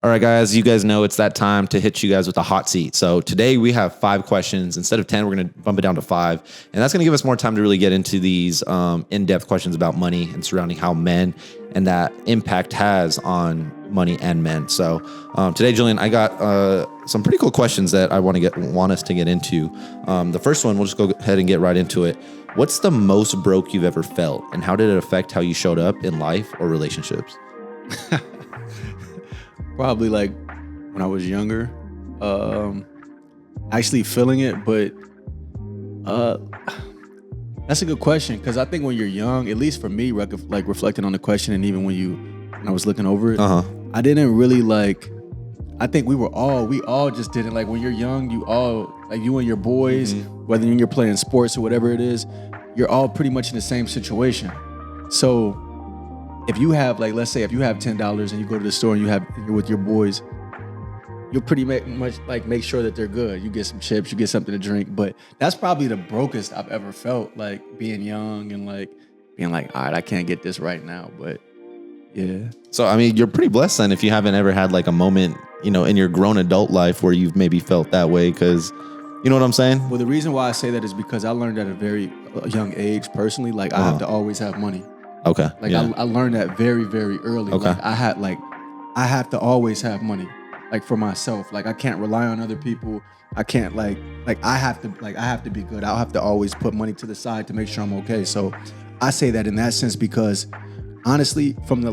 All right, guys, you guys know it's that time to hit you guys with a hot seat. So today we have 5 questions. Instead of 10, we're going to bump it down to 5. And that's going to give us more time to really get into these in-depth questions about money and surrounding how men and that impact has on money and men. So today, Julian, I got some pretty cool questions that I want us to get into. The first one, we'll just go ahead and get right into it. What's the most broke you've ever felt? And how did it affect how you showed up in life or relationships? Probably like when I was younger, actually feeling it, but that's a good question because I think when you're young, at least for me, like reflecting on the question, and even when I was looking over it, I didn't really like. I think we all just didn't like when you're young. You all like you and your boys, whether you're playing sports or whatever it is, you're all pretty much in the same situation. So if you have, like, let's say if you have $10 and you go to the store and you're with your boys, you'll pretty much like make sure that they're good. You get some chips, you get something to drink. But that's probably the brokest I've ever felt, like being young and like being like, all right, I can't get this right now. But yeah. So, I mean, you're pretty blessed then if you haven't ever had like a moment, in your grown adult life where you've maybe felt that way, because you know what I'm saying? Well, the reason why I say that is because I learned at a very young age personally, like I have to always have money. Okay. Like I learned that very, very early. Okay. Like I have to always have money, like for myself. Like I can't rely on other people. I can't I have to be good. I'll have to always put money to the side to make sure I'm okay. So I say that in that sense because honestly, from the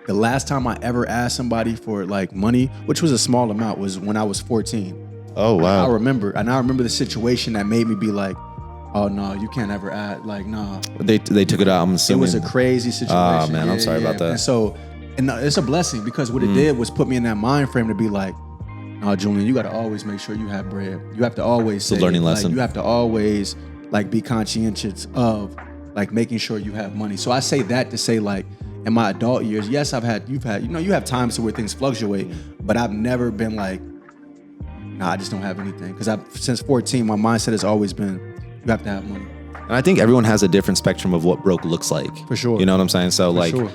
last time I ever asked somebody for like money, which was a small amount, was when I was 14. Oh wow. I remember the situation that made me be like, oh no, you can't ever add, like, no. They took it out, I'm assuming. It was a crazy situation. Oh man, I'm sorry about that. And so, it's a blessing because what it did was put me in that mind frame to be like, no, Julian, you got to always make sure you have bread. You have to always say, it's a learning lesson. You have to always like be conscientious of like making sure you have money. So I say that to say like in my adult years, yes, you have times where things fluctuate, but I've never been like, nah, I just don't have anything. Because since 14, my mindset has always been, you have to have money. And I think everyone has a different spectrum of what broke looks like. For sure. You know what I'm saying? So For sure.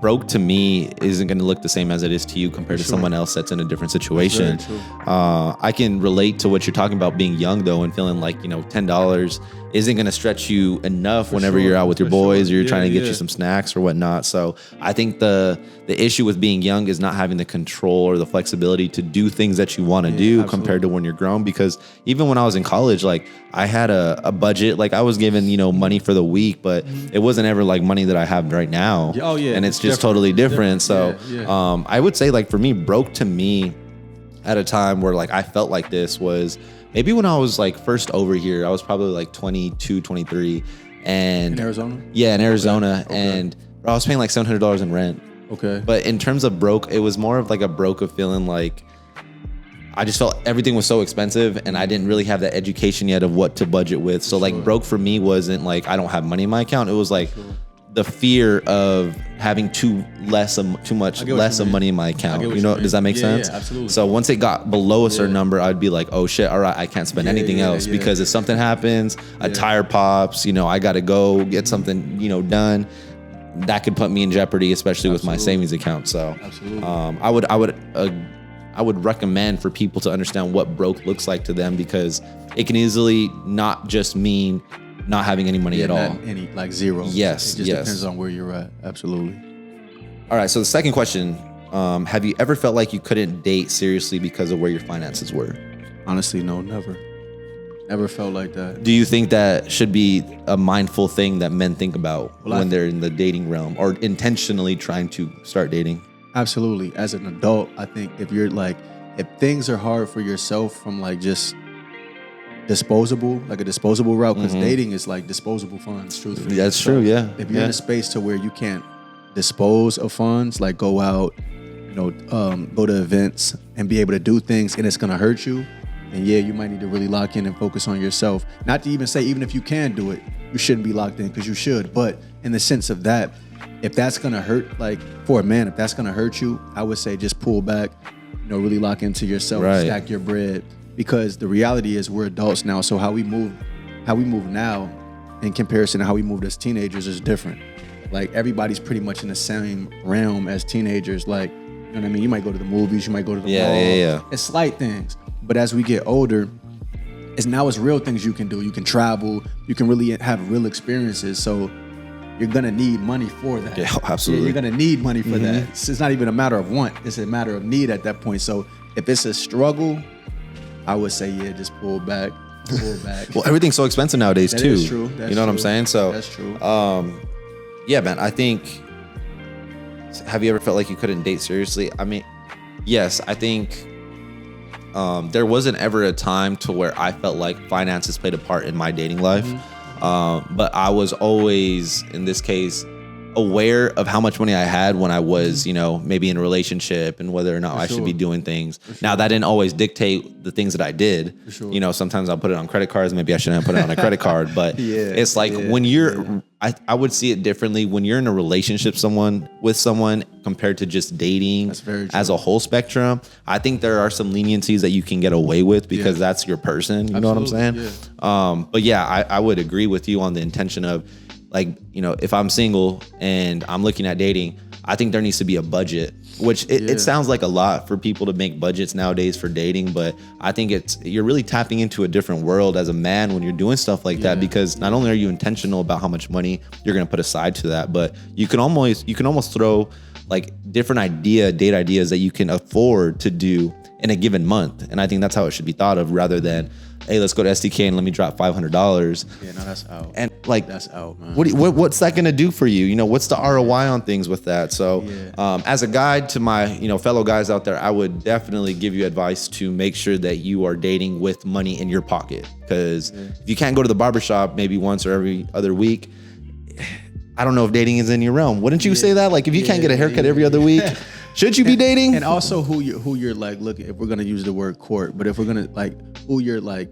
Broke to me isn't going to look the same as it is to you compared to someone else that's in a different situation. I can relate to what you're talking about being young though and feeling like, $10 isn't going to stretch you enough whenever you're out with your boys or you're trying to get you some snacks or whatnot. So I think the issue with being young is not having the control or the flexibility to do things that you want to do compared to when you're grown. Because even when I was in college, like I had a budget, like I was given, money for the week, but it wasn't ever like money that I have right now. Oh yeah. And it's just totally different. So I would say like for me, broke to me at a time where like I felt like this was maybe when I was like first over here. I was probably like 22, 23. And in Arizona? Yeah, in Arizona. Okay. And I was paying like $700 in rent. Okay. But in terms of broke, it was more of like a broke of feeling like I just felt everything was so expensive and I didn't really have that education yet of what to budget with. So like broke for me wasn't like I don't have money in my account. It was like the fear of having too much less of money in my account. Does that make sense? Yeah, absolutely. So once it got below a certain number, I'd be like, oh shit, all right, I can't spend anything else because if something happens, a tire pops, I got to go get something, done. That could put me in jeopardy, especially with my savings account. So I would recommend for people to understand what broke looks like to them because it can easily not just mean not having any money at all. Any like zero. Yes. It just depends on where you're at. Absolutely. All right. So the second question, have you ever felt like you couldn't date seriously because of where your finances were? Honestly, no, never. Never felt like that. Do you think that should be a mindful thing that men think about when they're in the dating realm or intentionally trying to start dating? Absolutely. As an adult, I think if things are hard for yourself from like just a disposable route, because dating is like disposable funds, truthfully. That's true, yeah. If you're in a space to where you can't dispose of funds, like go out, go to events and be able to do things and it's going to hurt you, and you might need to really lock in and focus on yourself. Not to even say, even if you can do it, you shouldn't be locked in because you should. But in the sense of that, if that's going to hurt, like for a man, if that's going to hurt you, I would say just pull back, really lock into yourself, stack your bread. Because the reality is we're adults now. So how we move now in comparison to how we moved as teenagers is different. Like everybody's pretty much in the same realm as teenagers. Like, know what I mean? You might go to the movies, you might go to the mall. Yeah. It's slight things. But as we get older, it's real things you can do. You can travel. You can really have real experiences. So you're gonna need money for that. Yeah, absolutely. You're gonna need money for that. It's not even a matter of want. It's a matter of need at that point. So if it's a struggle, I would say, yeah, just pull back. Well, everything's so expensive nowadays too. That is true. You know what I'm saying? So that's true. Yeah, man. I think. Have you ever felt like you couldn't date seriously? I mean, yes. I think there wasn't ever a time to where I felt like finances played a part in my dating life. But I was always, in this case, aware of how much money I had when I was, maybe in a relationship and whether or not I should be doing things. Now, that didn't always dictate the things that I did. Sometimes I'll put it on credit cards. Maybe I shouldn't have put it on a credit card. But it's like when you're, I would see it differently when you're in a relationship with someone compared to just dating as a whole spectrum. I think there are some leniencies that you can get away with because that's your person. You know what I'm saying? Yeah. But yeah, I would agree with you on the intention of, like, if I'm single and I'm looking at dating, I think there needs to be a budget, which it sounds like a lot for people to make budgets nowadays for dating. But I think you're really tapping into a different world as a man when you're doing stuff like that, because not only are you intentional about how much money you're going to put aside to that, but you can almost throw like different date ideas that you can afford to do in a given month. And I think that's how it should be thought of, rather than, hey, let's go to SDK and let me drop $500. Yeah, no, that's out. And like, that's out, man. What's that gonna do for you? What's the ROI on things with that? So, as a guide to my, fellow guys out there, I would definitely give you advice to make sure that you are dating with money in your pocket. Because if you can't go to the barbershop maybe once or every other week, I don't know if dating is in your realm. Wouldn't you say that? Like, if you can't get a haircut every other week, should you be dating? And also who you're like, look, if we're gonna use the word court, but if we're gonna like who you're like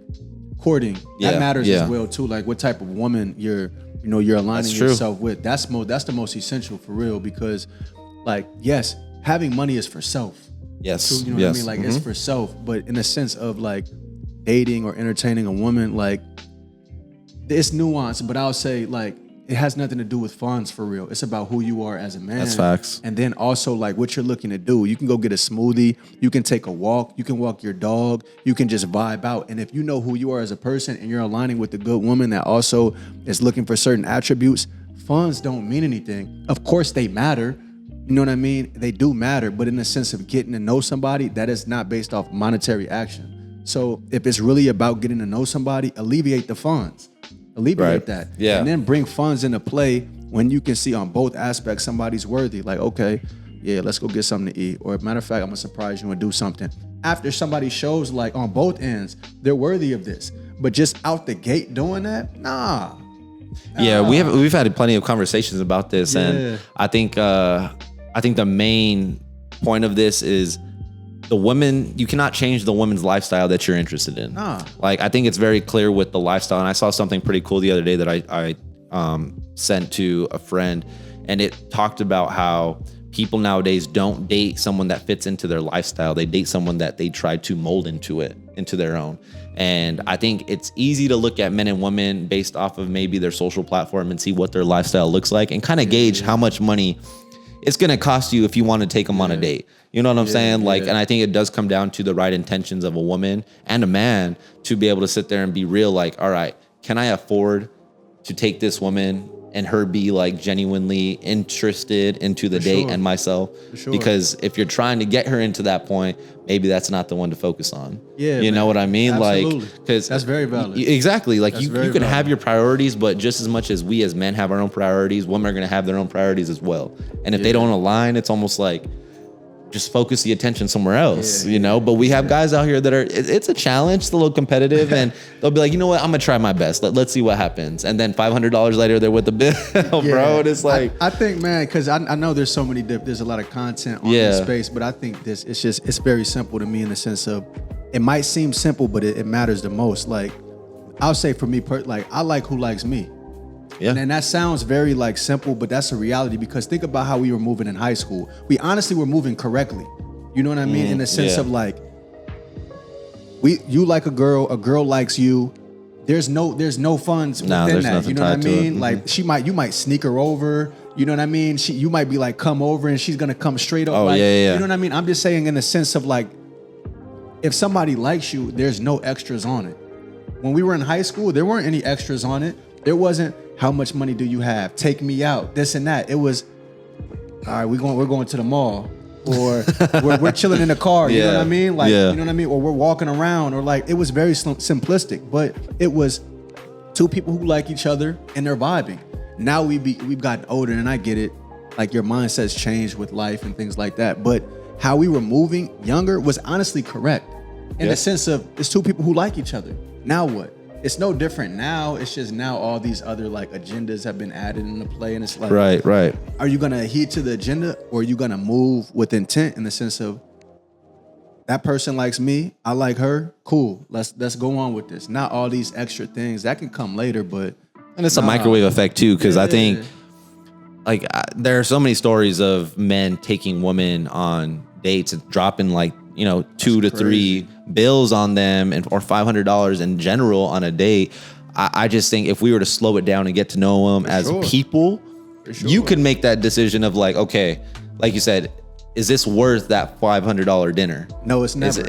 courting, that matters as well too. Like what type of woman you're aligning yourself with. That's the most essential for real, because like, yes, having money is for self. Yes. You know what I mean? Like it's for self, but in the sense of like dating or entertaining a woman, like it's nuanced, but I'll say like it has nothing to do with funds for real. It's about who you are as a man. That's facts. And then also like what you're looking to do. You can go get a smoothie. You can take a walk. You can walk your dog. You can just vibe out. And if you know who you are as a person and you're aligning with a good woman that also is looking for certain attributes, funds don't mean anything. Of course they matter. You know what I mean? They do matter. But in the sense of getting to know somebody, that is not based off monetary action. So if it's really about getting to know somebody, alleviate the funds. Alleviate that. Yeah. And then bring funds into play when you can see on both aspects somebody's worthy. Like, okay, yeah, let's go get something to eat. Or matter of fact, I'm gonna surprise you and do something. After somebody shows like on both ends, they're worthy of this. But just out the gate doing that, nah. Yeah, we've had plenty of conversations about this, and I think the main point of this is the woman, you cannot change the woman's lifestyle that you're interested in. Like, I think it's very clear with the lifestyle. And I saw something pretty cool the other day that I sent to a friend, and it talked about how people nowadays don't date someone that fits into their lifestyle. They date someone that they try to mold into their own. And I think it's easy to look at men and women based off of maybe their social platform and see what their lifestyle looks like and kind of gauge how much money it's going to cost you if you want to take them on a date. You know what I'm saying? Like, and I think it does come down to the right intentions of a woman and a man to be able to sit there and be real. Like, all right, can I afford to take this woman and her be like genuinely interested into the date and myself? Because if you're trying to get her into that point, maybe that's not the one to focus on. You know what I mean? Absolutely. Like, because that's very valid. Exactly. Like you can have your priorities, but just as much as we as men have our own priorities, women are going to have their own priorities as well. And if they don't align, it's almost like just focus the attention somewhere else, But we have guys out here that it's a challenge, it's a little competitive, and they'll be like, you know what, I'm gonna try my best. Let's see what happens. And then $500 later, they're with the bill, bro. And it's like, I think, man, because I know there's there's a lot of content on this space, but I think it's very simple to me in the sense of, it might seem simple, but it matters the most. Like, I'll say for me, like, I like who likes me. Yeah. And that sounds very like simple, but that's a reality, because think about how we were moving in high school. We honestly were moving correctly. You know what I mean? In the sense of like, you like a girl likes you. There's no funds within that. You know what I mean? Like you might sneak her over. You know what I mean? You might be like, come over, and she's gonna come straight up. Oh, like, yeah. You know what I mean? I'm just saying in the sense of like, if somebody likes you, there's no extras on it. When we were in high school, there weren't any extras on it. There wasn't how much money do you have? Take me out, this and that. It was, all right, we're going to the mall, or we're chilling in the car. You know what I mean? Like, you know what I mean? Or we're walking around, or like, it was very simplistic, but it was two people who like each other and they're vibing. Now we've gotten older, and I get it. Like, your mindset's changed with life and things like that. But how we were moving younger was honestly correct. In the sense of, it's two people who like each other. Now what? It's no different now. It's just now all these other like agendas have been added into play, and it's like, right. Are you gonna adhere to the agenda, or are you gonna move with intent in the sense of, that person likes me, I like her, cool. Let's go on with this. Not all these extra things that can come later, but it's a microwave effect too, because I think like there are so many stories of men taking women on dates and dropping like, you know, $2 to $3 bills on them, or $500 in general on a date. I just think if we were to slow it down and get to know them as people, you could make that decision of like, okay, like you said, is this worth that $500 dinner? No, it's never.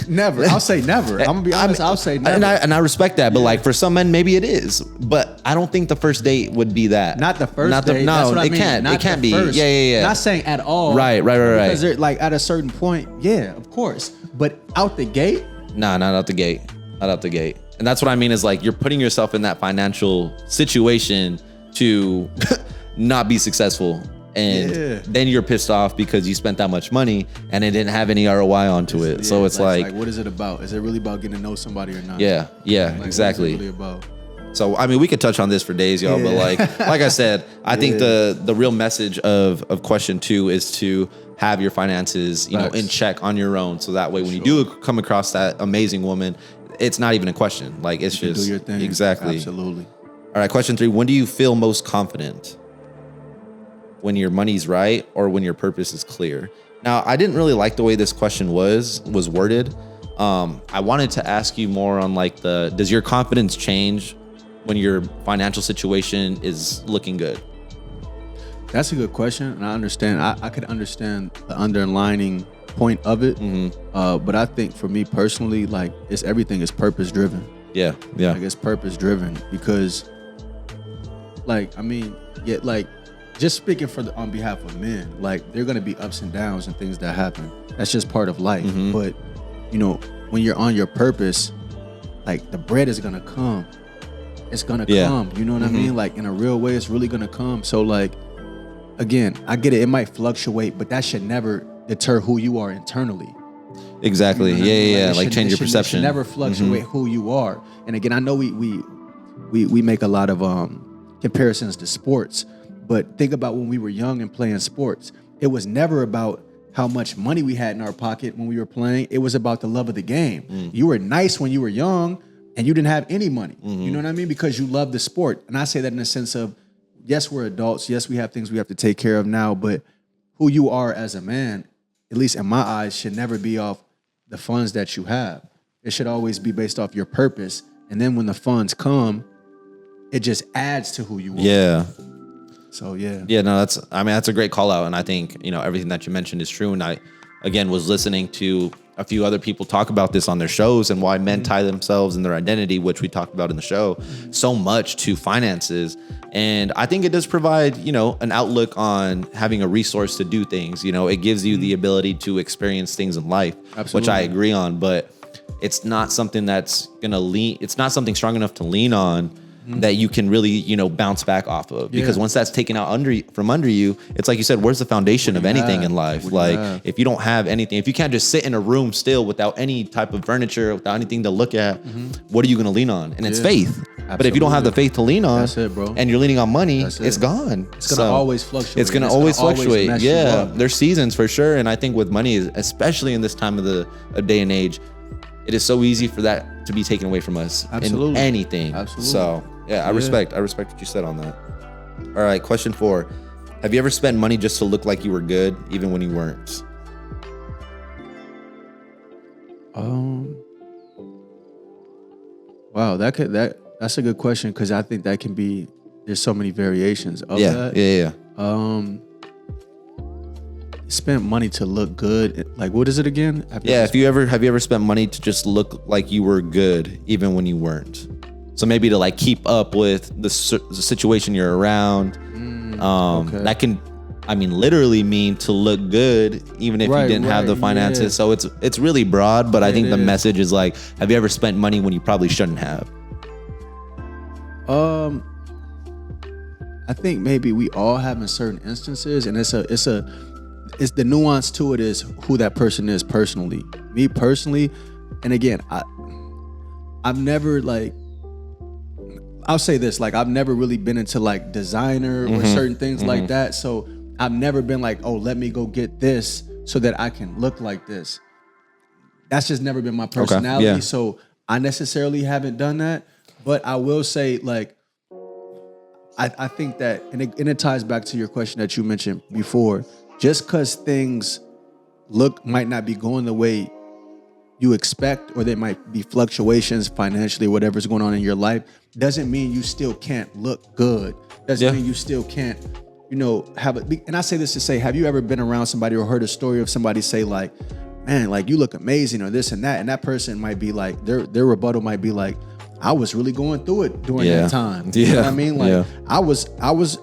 Never. I'll say never. I'm gonna be honest. I'll say never. And I respect that, but like for some men, maybe it is. But I don't think the first date would be that. Not the first date. No, that's what I mean. Can't. It can't be. First. Yeah. Not saying at all. Right. Because like at a certain point, yeah, of course. But out the gate? Nah, not out the gate. Not out the gate. And that's what I mean is like, you're putting yourself in that financial situation to not be successful. And then you're pissed off because you spent that much money and it didn't have any ROI onto it. So it's like, what is it about? Is it really about getting to know somebody or not? Yeah, like, exactly. What is it really about? So I mean, we could touch on this for days, y'all. But like I said, I think the real message of question 2 is to have your finances, you know, in check on your own. So that way, when you do come across that amazing woman, it's not even a question. Like, it's just do your thing. Exactly. Absolutely. All right, question 3. When do you feel most confident? When your money's right, or when your purpose is clear? Now, I didn't really like the way this question was worded. I wanted to ask you more on like does your confidence change when your financial situation is looking good? That's a good question, and I understand. I could understand the underlining point of it, but I think for me personally, like, everything is purpose driven. Yeah. Like, it's purpose driven because, like, I mean, like, just speaking on behalf of men, like, there are gonna be ups and downs and things that happen. That's just part of life. But you know, when you're on your purpose, like, the bread is gonna come. It's gonna come. You know what I mean? Like, in a real way, it's really gonna come. So, like, again, I get it. It might fluctuate, but that should never deter who you are internally. Exactly. You know what I mean? Like change your perception. It should never fluctuate who you are. And again, I know we make a lot of comparisons to sports, but think about when we were young and playing sports. It was never about how much money we had in our pocket when we were playing. It was about the love of the game. You were nice when you were young and you didn't have any money. You know what I mean? Because you love the sport. And I say that in the sense of, yes, we're adults. Yes, we have things we have to take care of now, but who you are as a man, at least in my eyes, should never be off the funds that you have. It should always be based off your purpose. And then when the funds come, it just adds to who you are. Yeah. So yeah. Yeah, no, that's a great call out. And I think, you know, everything that you mentioned is true. And I, again, was listening to a few other people talk about this on their shows and why men tie themselves and their identity, which we talked about in the show, so much to finances. And I think it does provide, you know, an outlook on having a resource to do things. You know, it gives you the ability to experience things in life, which I agree on, but it's not something that's it's not something strong enough to lean on that you can really, you know, bounce back off of. Because once that's taken out from under you, it's like you said, where's the foundation of anything in life? Like, if you don't have anything, if you can't just sit in a room still without any type of furniture, without anything to look at, what are you going to lean on? And it's faith. Absolutely. But if you don't have the faith to lean on, that's it, bro. And you're leaning on money, it's gone. It's going to always fluctuate. It's going to always fluctuate. Yeah, there's seasons for sure. And I think with money, especially in this time of day and age, it is so easy for that to be taken away from us in anything. Absolutely. So yeah, I respect what you said on that. All right, question 4. Have you ever spent money just to look like you were good, even when you weren't? Wow, that's a good question, because I think that can be, there's so many variations of that. Yeah. Spent money to look good. Like, what is it again? Have you ever spent money to just look like you were good even when you weren't? So maybe to like keep up with the situation you're around. Okay. That can, literally mean to look good even if you didn't have the finances. Yeah. So it's really broad, but I think the message is like, have you ever spent money when you probably shouldn't have? I think maybe we all have in certain instances, and it's the nuance to it is who that person is personally. Me personally, and again, I've never like, I'll say this, like I've never really been into like designer or certain things like that. So I've never been like, oh, let me go get this so that I can look like this. That's just never been my personality. Okay. Yeah. So I necessarily haven't done that. But I will say, like, I think that, and it ties back to your question that you mentioned before, just because things might not be going the way you expect, or there might be fluctuations financially, whatever's going on in your life, doesn't mean you still can't look good. Doesn't mean you still can't, have it. And I say this to say, have you ever been around somebody or heard a story of somebody say like, man, like you look amazing or this and that person might be like, their rebuttal might be like, I was really going through it during that time. You know what I mean? Like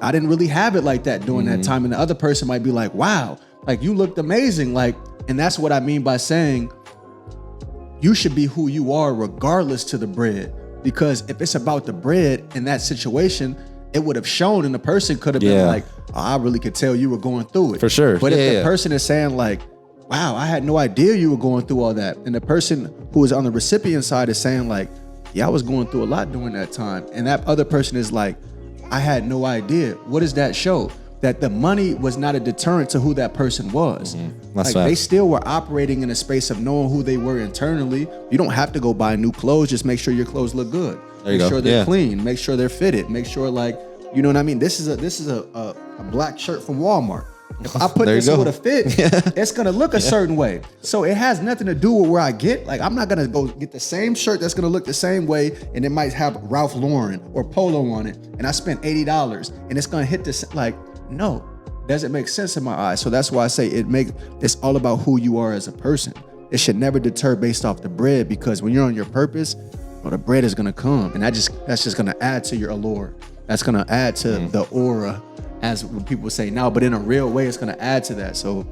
I didn't really have it like that during that time. And the other person might be like, wow, like you looked amazing. Like, and that's what I mean by saying you should be who you are regardless to the bread. Because if it's about the bread in that situation, it would have shown, and the person could have been like, oh, I really could tell you were going through it. For sure. But if the person is saying like, wow, I had no idea you were going through all that. And the person who is on the recipient side is saying like, yeah, I was going through a lot during that time. And that other person is like, I had no idea. What does that show? That the money was not a deterrent to who that person was. Like they still were operating in a space of knowing who they were internally. You don't have to go buy new clothes. Just make sure your clothes look good. Make sure they're clean. Make sure they're fitted. Make sure like, you know what I mean? This is a black shirt from Walmart. If I put this with a fit, it's gonna look a certain way. So it has nothing to do with where I get. Like I'm not gonna go get the same shirt that's gonna look the same way, and it might have Ralph Lauren or Polo on it, and I spent $80, and it's gonna hit this. Like no, doesn't make sense in my eyes. So that's why I say it's all about who you are as a person. It should never deter based off the bread, because when you're on your purpose, the bread is gonna come, and that's just gonna add to your allure. That's gonna add to the aura, as people say now, but in a real way, it's gonna add to that. So,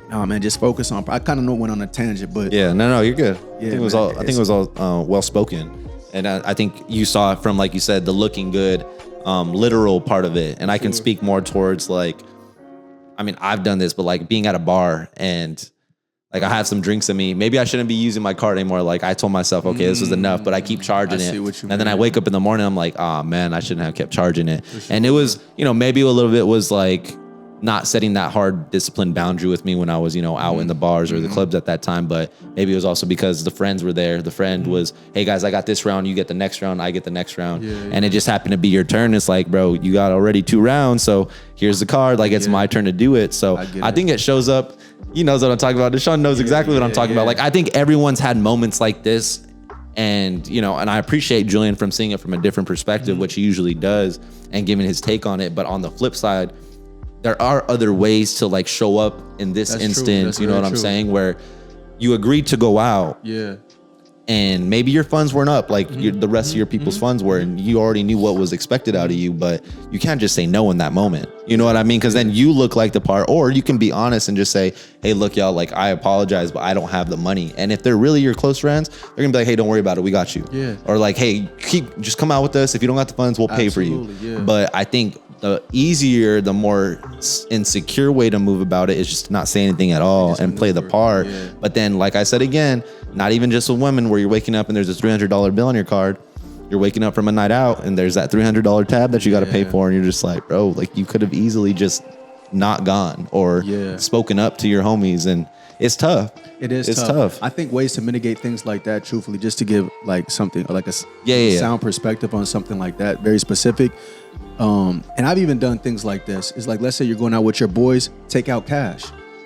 no, man, just focus on. I kind of went on a tangent, but no, you're good. Yeah, I think it was all well spoken, and I think you saw it from, like you said, the looking good, literal part of it. And I can speak more towards like, I've done this, but like being at a bar and like I have some drinks in me. Maybe I shouldn't be using my card anymore. Like I told myself, okay, this was enough, but I keep charging it. And then I wake up in the morning, I'm like, oh man, I shouldn't have kept charging it. And it was, maybe a little bit was like not setting that hard disciplined boundary with me when I was, out in the bars or the clubs at that time. But maybe it was also because the friends were there. The friend was, hey guys, I got this round. You get the next round. I get the next round. And it just happened to be your turn. It's like, bro, you got already 2 rounds. So here's the card. Like it's my turn to do it. So I think it shows up. He knows what I'm talking about. Deshaun knows exactly what I'm talking about. Like, I think everyone's had moments like this. And, and I appreciate Julian from seeing it from a different perspective, which he usually does, and giving his take on it. But on the flip side, there are other ways to like show up in this instance. You know what I'm saying? Where you agreed to go out. And maybe your funds weren't up like the rest of your people's funds were, and you already knew what was expected out of you, but you can't just say no in that moment. You know what I mean? Because then you look like the part, or you can be honest and just say, hey, look, y'all, like I apologize, but I don't have the money. And if they're really your close friends, they're gonna be like, hey, don't worry about it, we got you. Or like, hey, just come out with us. If you don't got the funds, we'll pay for you. But I think the easier, the more insecure way to move about it is just to not say anything at all and play the part. But then, like I said again, not even just with women where you're waking up and there's a $300 bill on your card. You're waking up from a night out and there's that $300 tab that you got to pay for, and you're just like, bro, like you could have easily just not gone or spoken up to your homies, and it's tough. It's tough. I think ways to mitigate things like that, truthfully, just to give like something like a sound perspective on something like that, very specific. And I've even done things like this. It's like, let's say you're going out with your boys, take out cash.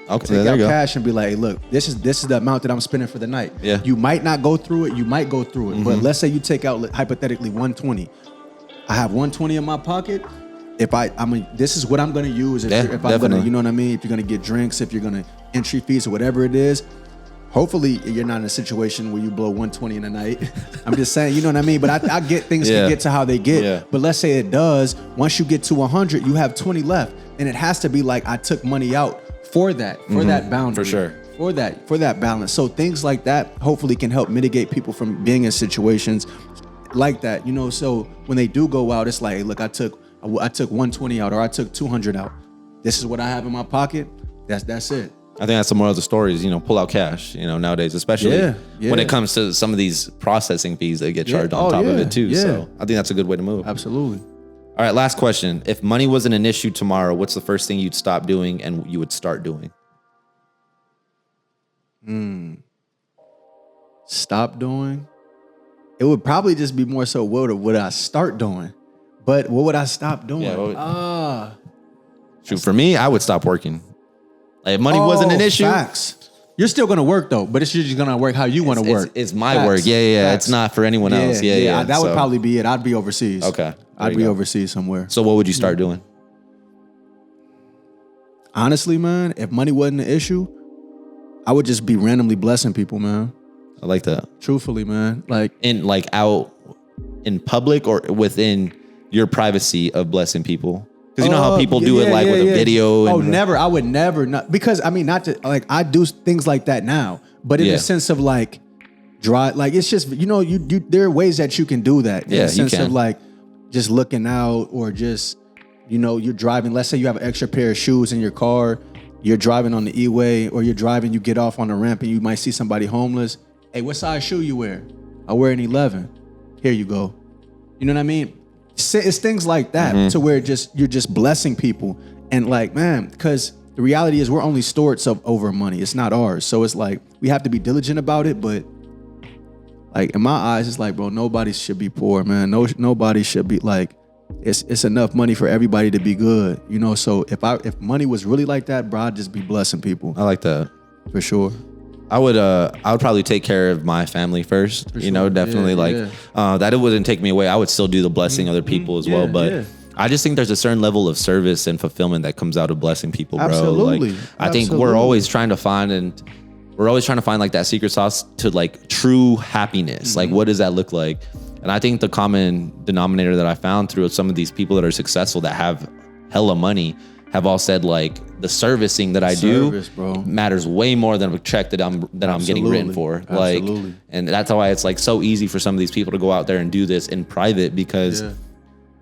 Okay, take out cash and be like, hey, look, this is the amount that I'm spending for the night. You might not go through it. You might go through it. But let's say you take out hypothetically $120. I have $120 in my pocket. this is what I'm gonna use. If I'm gonna, you know what I mean? If you're gonna get drinks, if you're gonna entry fees or whatever it is, hopefully you're not in a situation where you blow 120 in a night. I'm just saying, you know what I mean? But I get things can get to how they get. Yeah. But let's say it does. Once you get to 100, you have 20 left, and it has to be like I took money out for that boundary. For sure. For that balance. So things like that hopefully can help mitigate people from being in situations like that. You know, so when they do go out, it's like, hey, look, I took 120 out, or I took 200 out. This is what I have in my pocket. That's it. I think that's the moral of the story is, pull out cash, nowadays, especially when it comes to some of these processing fees that get charged on top of it too. Yeah. So I think that's a good way to move. Absolutely. All right, last question. If money wasn't an issue tomorrow, what's the first thing you'd stop doing and you would start doing? Stop doing? It would probably just be more so what would I start doing? But what would I stop doing? Shoot, for me, I would stop working. Like, if money wasn't an issue. Facts. You're still gonna work though, but it's just gonna work how you want to work. It's my work. Yeah. Facts. It's not for anyone else. Yeah. That would probably be it. I'd be overseas. Okay. I'd be overseas somewhere. So what would you start doing? Honestly, man, if money wasn't an issue, I would just be randomly blessing people, man. I like that. Truthfully, man. Out in public or within your privacy of blessing people. Because you know how people do it with a video. Never. I would never. Because not to I do things like that now, but in the sense of it's just you there are ways that you can do that. In the sense of just looking out, or just you're driving. Let's say you have an extra pair of shoes in your car. You're driving on the E-way, or you're driving. You get off on the ramp and you might see somebody homeless. Hey, what size shoe you wear? I wear an 11. Here you go. You know what I mean? It's things like that to where you're just blessing people, and because the reality is we're only stewards over money. It's not ours, so it's we have to be diligent about it. But in my eyes, it's bro, nobody should be poor, man. Nobody should be it's enough money for everybody to be good, So if money was really like that, bro, I'd just be blessing people. I like that for sure. I would probably take care of my family first, definitely that it wouldn't take me away. I would still do the blessing other people as well. But I just think there's a certain level of service and fulfillment that comes out of blessing people, bro. Absolutely. I think we're always trying to find that secret sauce to true happiness. What does that look like? And I think the common denominator that I found through some of these people that are successful that have hella money have all said the servicing that I do matters way more than a check that I'm getting written for. And that's why it's so easy for some of these people to go out there and do this in private, because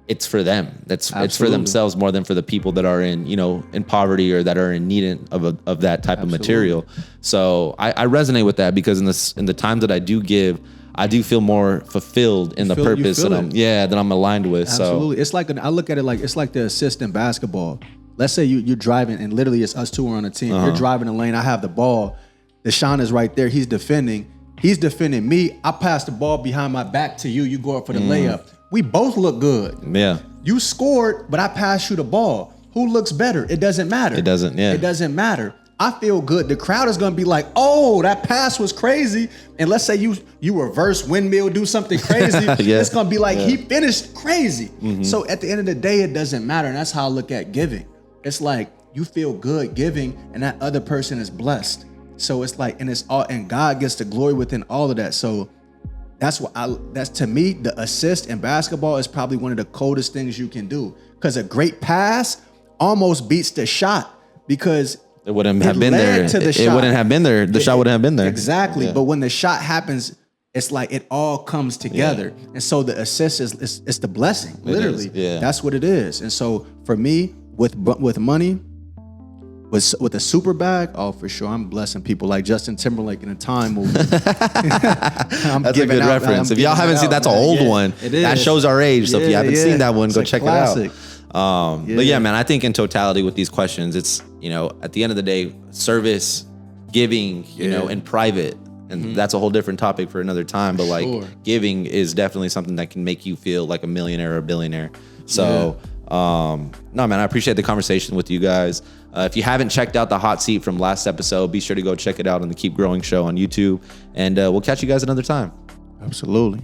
it's for them. It's for themselves more than for the people that are in poverty or that are in need of that type of material. So I resonate with that, because in the times that I do give, I do feel more fulfilled in the purpose that I'm aligned with. Absolutely. So I look at it it's like the assist in basketball. Let's say you're driving, and literally it's us two are on a team. You're driving the lane. I have the ball. Deshaun is right there. He's defending. He's defending me. I pass the ball behind my back to you. You go up for the layup. We both look good. Yeah. You scored, but I passed you the ball. Who looks better? It doesn't matter. It doesn't. Yeah. It doesn't matter. I feel good. The crowd is going to be like, oh, that pass was crazy. And let's say you reverse windmill, do something crazy. It's going to be he finished crazy. So at the end of the day, it doesn't matter. And that's how I look at giving. It's you feel good giving, and that other person is blessed. So it's and it's all, and God gets the glory within all of that. So that's to me, the assist in basketball is probably one of the coldest things you can do, because a great pass almost beats the shot, because it wouldn't have been there. It wouldn't have been there. The shot wouldn't have been there. Exactly. Yeah. But when the shot happens, it's it all comes together. Yeah. And so the assist is the blessing. Literally. That's what it is. And so for me, with money, with a super bag, for sure, I'm blessing people like Justin Timberlake in a Time movie. That's a good reference. If y'all haven't seen, that's an old one. It is. That shows our age. So if you haven't seen that one, go check it out. But yeah, man, I think in totality with these questions, it's, at the end of the day, service, giving, in private, and that's a whole different topic for another time. But giving is definitely something that can make you feel like a millionaire or a billionaire. So, no, man, I appreciate the conversation with you guys. If you haven't checked out the hot seat from last episode, be sure to go check it out on the Keep Growing show on YouTube, and we'll catch you guys another time. Absolutely.